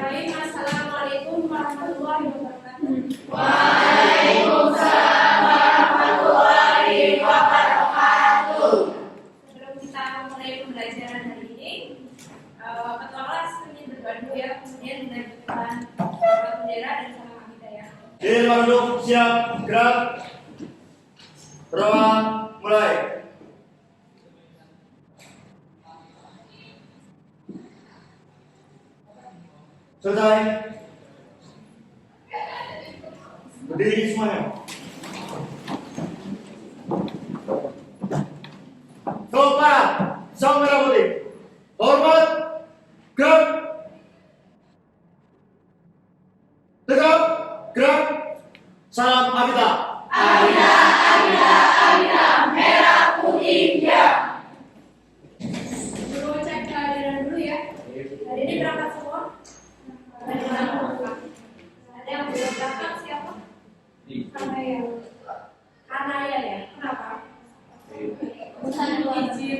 Bismillahirrahmanirrahim. Assalamualaikum warahmatullahi wabarakatuh. Waalaikumsalam warahmatullahi wabarakatuh. Sebelum kita mulai pembelajaran hari ini, ketua kelas ingin berdoa dulu ya, kemudian dilanjutkan bendera dan salam kita ya. Sila duduk, siap, gerak. Berdoa, mulai. Selesai. Berdiri semuanya. Sopan, sang merah putih. Hormat, gerak. Tegap, gerak. Salam Abita. Abida, Abida, Abida, merah putih diam. Dulu cek kehadiran dulu ya. Hari ini berangkat semua? Ada yang belum berangkat siapa? Kanaya. Kanaya ya. Kenapa? Bukan izin.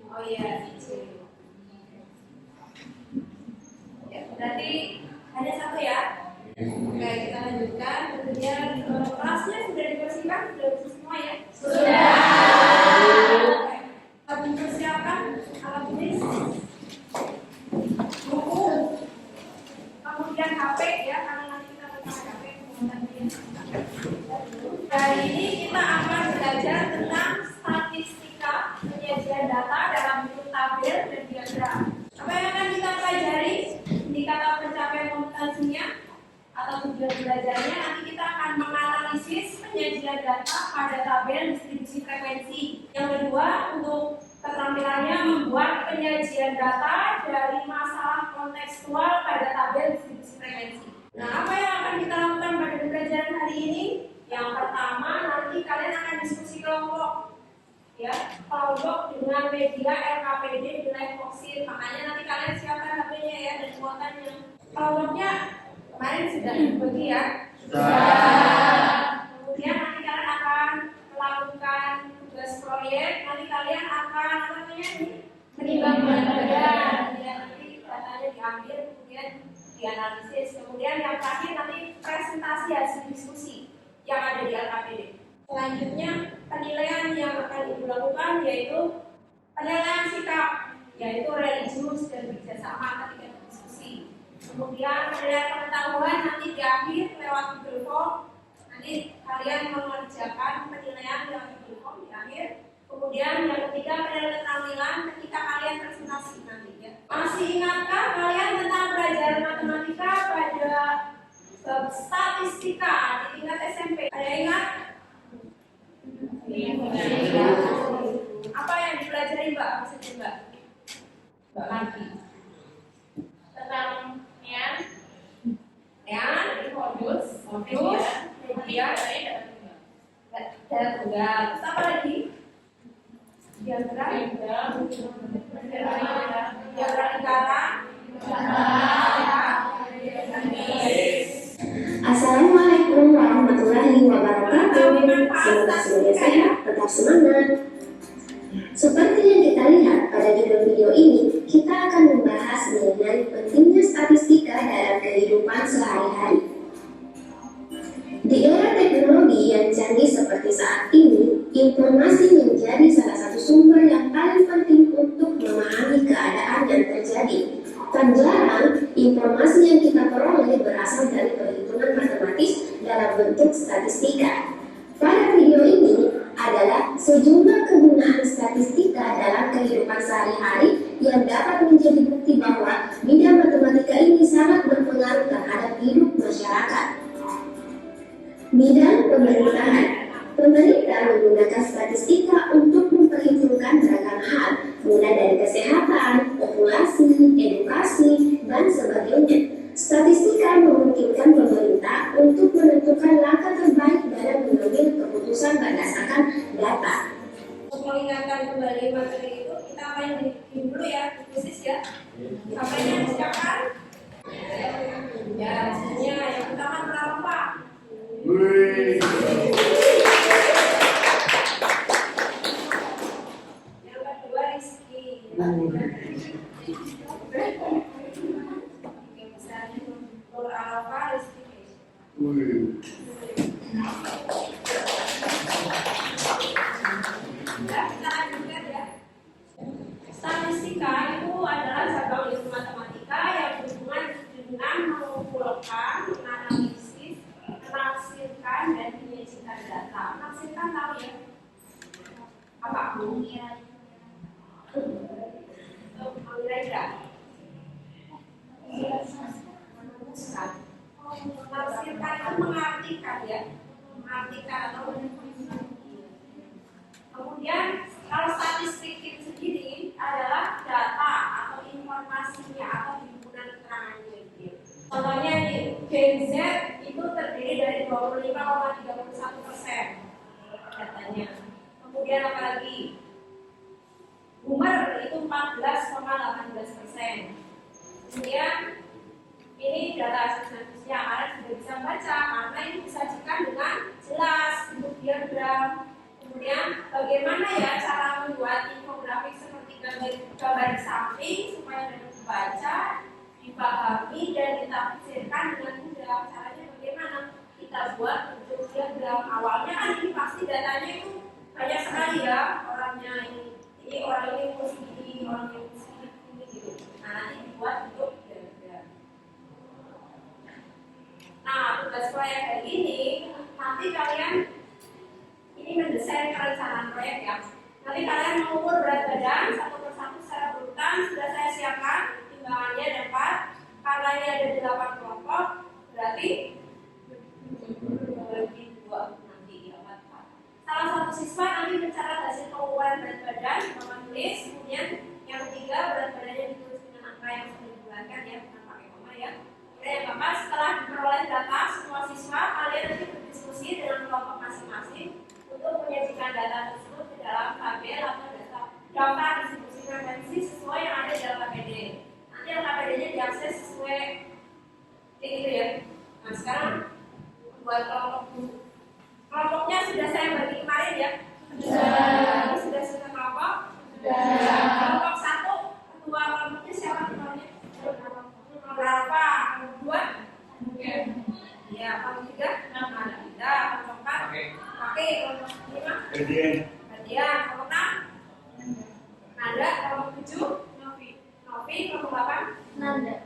Oh iya, izin. Ya, berarti hanya satu ya. Oke, kita lanjutkan. Kemudian kelasnya sudah dibersihkan, sudah bersih semua ya? Sudah. Oke. Kita mempersiapkan alat tulis, buku, kemudian HP ya, karena nanti kita pakai HP. Hari ini kita akan belajar tentang statistika penyajian data dalam bentuk tabel dan diagram. Apa yang akan kita pelajari? Indikator pencapaian komputasinya atau tujuan belajarnya, nanti kita akan menganalisis penyajian data pada tabel distribusi frekuensi. Yang kedua, untuk keterampilannya membuat penyajian data dari masalah kontekstual pada tabel distribusi frekuensi. Nah, apa yang akan kita lakukan pada pembelajaran hari ini? Yang pertama, nanti kalian akan diskusi kelompok, ya, kelompok dengan media LKPD nilai foksil. Makanya nanti kalian siapkan HP-nya ya dan kuotanya. Kelompoknya kemarin sudah dibagi ya. Kemudian nanti kalian akan melakukan tugas proyek. Nanti kalian akan menimbang berat badan. Ya, nanti datanya diambil, kemudian dianalisis. Kemudian yang terakhir nanti presentasi hasil diskusi yang ada di LKPD. Selanjutnya penilaian yang akan ibu lakukan yaitu penilaian sikap, yaitu religius dan kerjasama ketika diskusi. Kemudian penilaian pengetahuan nanti di akhir lewat Google Form. Nanti kalian mengerjakan penilaian lewat Google Form di akhir. Kemudian yang ketiga penilaian keterampilan ketika kalian presentasi nanti ya. Masih ingatkah kalian tentang pelajaran matematika pada statistika di tingkat SMP? Ada ingat? Apa yang dipelajari Mbak? Bisa coba Mbak Marki tentang nian, modus, media, data tunggal. Terus apa lagi? Diagram lingkaran. Assalamualaikum warahmatullahi wabarakatuh. Semoga semuanya sehat, tetap semangat. Seperti yang kita lihat pada judul video ini, kita akan membahas mengenai pentingnya statistika dalam kehidupan sehari-hari. Di era teknologi yang canggih seperti saat ini, informasi menjadi salah satu sumber yang paling penting untuk memahami keadaan yang terjadi. Tak jarang, informasi yang kita peroleh berasal dari perhitungan matematis dalam bentuk statistika. Pada video ini adalah sejumlah kegunaan statistika dalam kehidupan sehari-hari yang dapat menjadi bukti bahwa bidang matematika ini sangat berpengaruh terhadap hidup masyarakat. Bidang pemerintahan. Pemerintah menggunakan statistika untuk memperhitungkan beragam hal, mulai dari kesehatan, populasi, edukasi, dan sebagainya. Statistika memungkinkan pemerintah untuk menentukan langkah terbaik dalam mengambil keputusan berdasarkan data. Untuk mengingatkan kembali materi itu, kita apa yang bikin dulu ya, khusus ya. Apa yang disiapkan? Ya, hasilnya yang pertama berapa Pak? Yang kedua Rizky. Oke, misalnya Wih. Ya, kita lanjutkan ya. Statistika itu adalah cabang ilmu matematika yang berhubungan dengan mengumpulkan, menganalisis, menafsirkan, dan menyajikan data. Menafsirkan tahu ya? Apa? Mengira-ngira. Menafsirkan itu mengartikan ya, mengartikan atau mendefinisikan. Kemudian kalau statistik itu sendiri adalah data atau informasinya atau himpunan keterangannya gitu. Contohnya nih, Gen Z itu terdiri dari 25,31% datanya. Kemudian apalagi Boomer itu 14,18%. Kemudian ini data statistiknya kalian sudah bisa baca karena ini disajikan dengan jelas bentuk diagram. Kemudian bagaimana ya cara membuat infografik seperti gambar di samping supaya dapat dibaca, dipahami dan ditafsirkan dengan mudah. Caranya bagaimana? Kita buat bentuk diagram. Awalnya kan ini pasti datanya itu banyak sekali ya, orangnya ini orang ini umur segini, orang ini umur segini gitu. Nah nanti dibuat bentuk diagram. Nah tugas proyek hari ini nanti kalian ini mendesain perencanaan proyek ya. Nanti kalian mengukur berat badan satu persatu secara berurutan. Sudah saya siapkan timbangannya ada 4. Karena ini ada 8 kelompok, berarti bagi 2 nanti ya 4. Salah satu siswa nanti mencatat hasil pengukuran berat badan, menulis. Kemudian yang ketiga berat badannya ditulis dengan angka yang sudah dibulatkan ya, bukan pakai koma ya. Kemudian yang keempat, setelah diperoleh data semua siswa, kalian nanti berdiskusi dengan kelompok masing-masing untuk menyajikan data tersebut ke dalam tabel atau daftar distribusi frekuensi sesuai yang ada di dalam KPD. Nanti KPD-nya diakses sesuai kayak gitu ya. Nah sekarang buat kelompok dulu. Kelompoknya sudah saya bagi kemarin ya. Sudah kelompok. Kelompok 1 ketua kelompoknya siapa ketuanya? Berapa? Kelompok 2? Ya, kelompok 3? Ada kita. Kelompok 4? Pakai kelompok 5? Gantian. Kelompok 6? Nada. Kelompok 7? Novi. Kelompok 8? Nanda.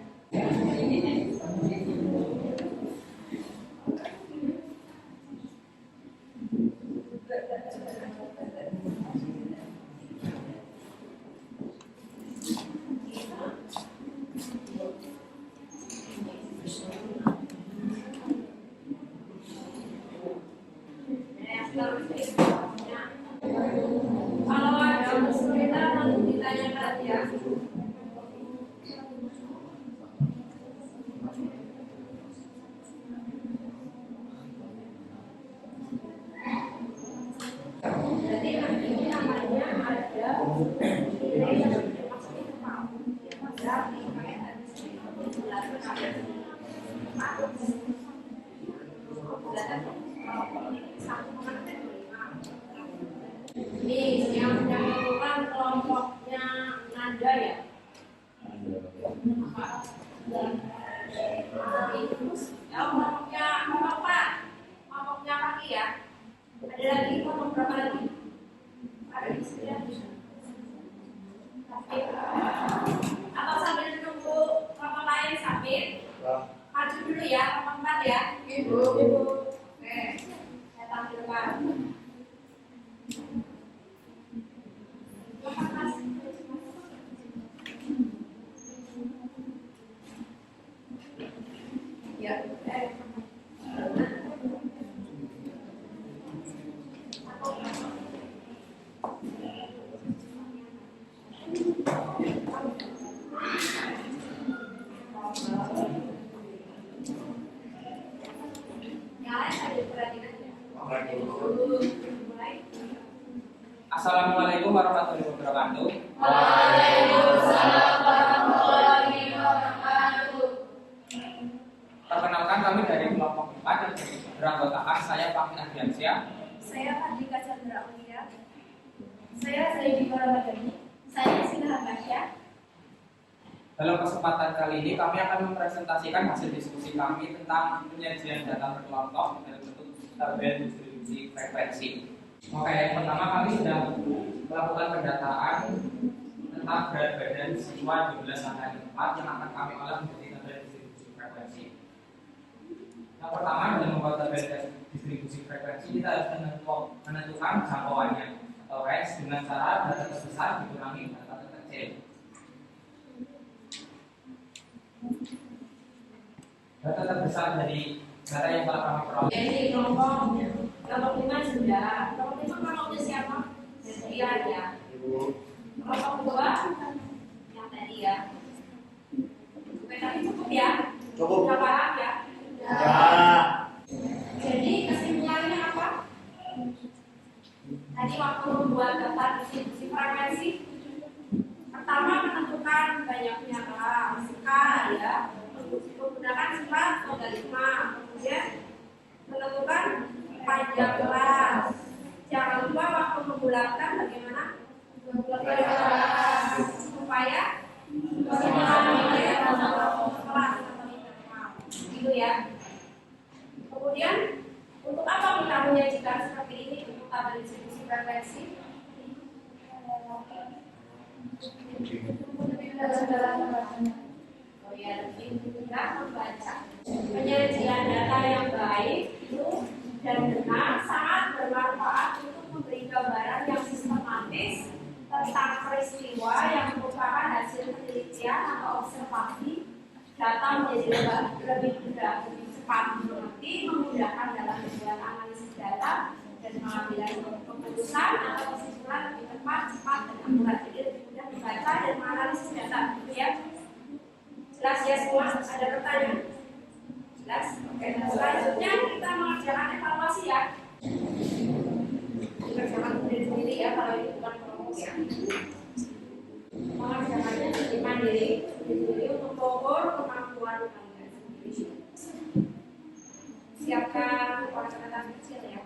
Kalau ada kesulitan nanti ditanyakan ya. Jadi nanti namanya ada nilai yang dimaksudkan mau. Ini yang menentukan kelompoknya nada ya. Kelompoknya kelompoknya kaki ya. Ada lagi kelompok berapa lagi? Ada di sini ya. Atau sambil menunggu kelompok lain sambil maju dulu ya, kelompok 4 ya. Ibu. Oke, saya tampilkan. Ya, Assalamualaikum warahmatullahi wabarakatuh. Waalaikumsalam warahmatullahi wabarakatuh. Perkenalkan kami dari kelompok 4 yang beranggotakan saya Fakir Adriansyah. Saya Fadlika Chandra Aulia. Saya Zaidi Baramadani. Saya Sinah Masya. Dalam kesempatan kali ini kami akan mempresentasikan hasil diskusi kami tentang penyajian data berkelompok dalam bentuk tabel distribusi frekuensi. Oke, yang pertama kami sudah melakukan pendataan tentang berat badan siswa jumlah angka 4 yang akan kami olah menjadi tabel distribusi frekuensi. Yang pertama dalam membuat tabel distribusi frekuensi kita harus menentukan jangkauannya atau range dengan cara data terbesar dikurangi data terkecil. Data terbesar dari data yang telah kami peroleh. Jadi kelompok 5 sudah. Kelompok 5 kelompoknya siapa? Dia ya. Kelompok 2 yang tadi ya. Oke, tadi cukup ya? Cukup. Sudah paham ya? Ya. Jadi kesimpulannya apa? Tadi waktu membuat daftar distribusi frekuensi, pertama menentukan banyaknya kelas K ya, menggunakan sifat logaritma. Kemudian menentukan panjang kelas. Jangan lupa waktu membulatkan bagaimana? Supaya kelas gitu ya. Kemudian untuk apa kita menyajikan seperti ini untuk tabel distribusi frekuensi? Oh ya, lebih mudah membaca. Penyajian data yang baik itu dan benar sangat bermanfaat untuk memberi gambaran yang sistematis tentang peristiwa yang merupakan hasil penelitian atau observasi. Data menjadi lebih mudah, lebih cepat dimengerti, memudahkan dalam membuat analisis data dan pengambilan keputusan atau kesimpulan lebih tepat, cepat dan akurat. Jadi lebih mudah membaca dan menganalisis data, gitu ya. Jelas ya semua? Ada pertanyaan? Jelas? Oke. Selanjutnya kita mengerjakan evaluasi ya. Kerjakan sendiri ya kalau ini bukan kelompok ya. Mengerjakannya sendiri mandiri untuk mengukur kemampuan kalian sendiri. Siapkan catatan kecil ya.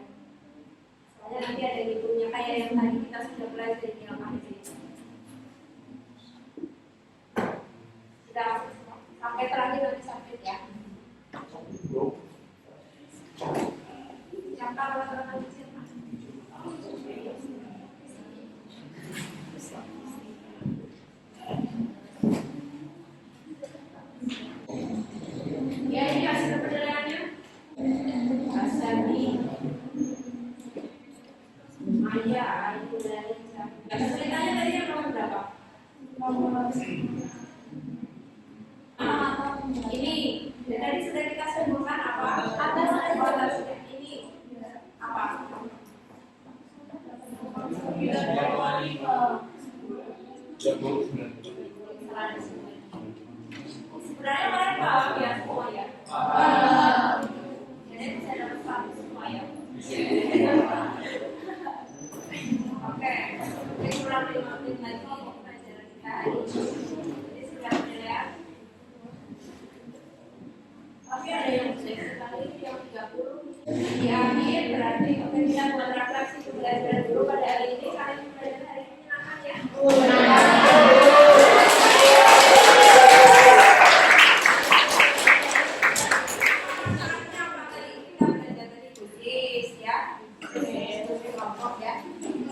Soalnya nanti ada hitungnya kayak yang tadi kita sudah belajar di dalam ini. Sudah sampai terakhir nanti submit ya. Siapkan catatan kecil. Ya, ini hasil penilaiannya. Asani Maya, itu dari ceritanya tadi yang nomor berapa? Ini tadi sudah kita sebutkan apa? Ini apa? Sebenarnya kalian paham ya semua ya? Jadi bisa dapat paham semua ya? Oke, ini kurang 5 menit lagi pelajaran kita hari ini. Jadi sudah ya. Tapi ada yang sudah sekali, yang 30. Di akhir berarti kita buat refleksi pembelajaran dulu pada hari ini. Kalian belajar hari ini menyenangkan ya?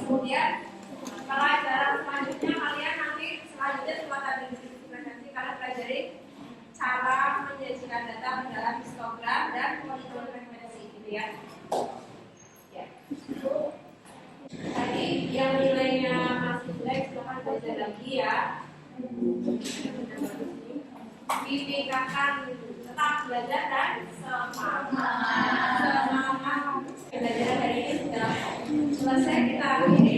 Kemudian pelajaran selanjutnya kalian nanti selanjutnya setelah tadi distribusi kalian pelajari cara menyajikan data dalam histogram dan monitoring frekuensi gitu ya. Ya. Tadi yang nilainya masih jelek silahkan belajar lagi ya. Ditingkatkan tetap belajar dan semangat. Pembelajaran hari ini sudah selesai, kita akhiri.